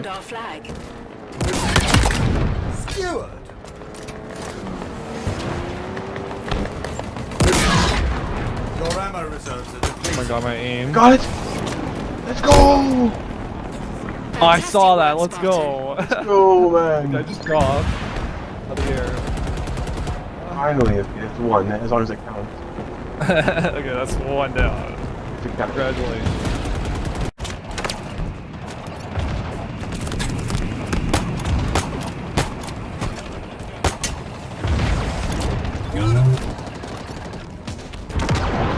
found our flag. Skewered. Your ammo reserves are depleted. Oh my god, my aim. Got it! Let's go! Oh, I saw that. Let's go. Go, I man! just dropped out of the air. Finally, it's one, as long as it counts. Okay, that's one down. Congratulations.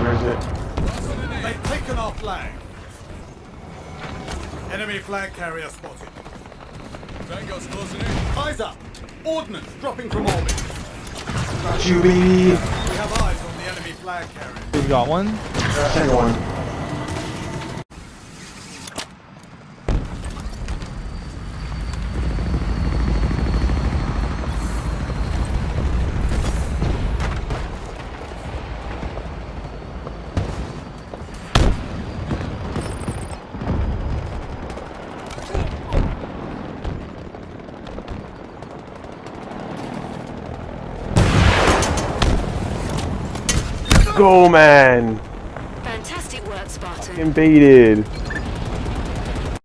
Where is it? They've taken our flag. Enemy flag carrier spotted. Tango's closing in. Eyes up. Ordnance dropping from orbit. Got you, baby! We have eyes on the enemy flag carrier. We got one. Second one. Go, man! Fantastic work, Spartan. Invaded.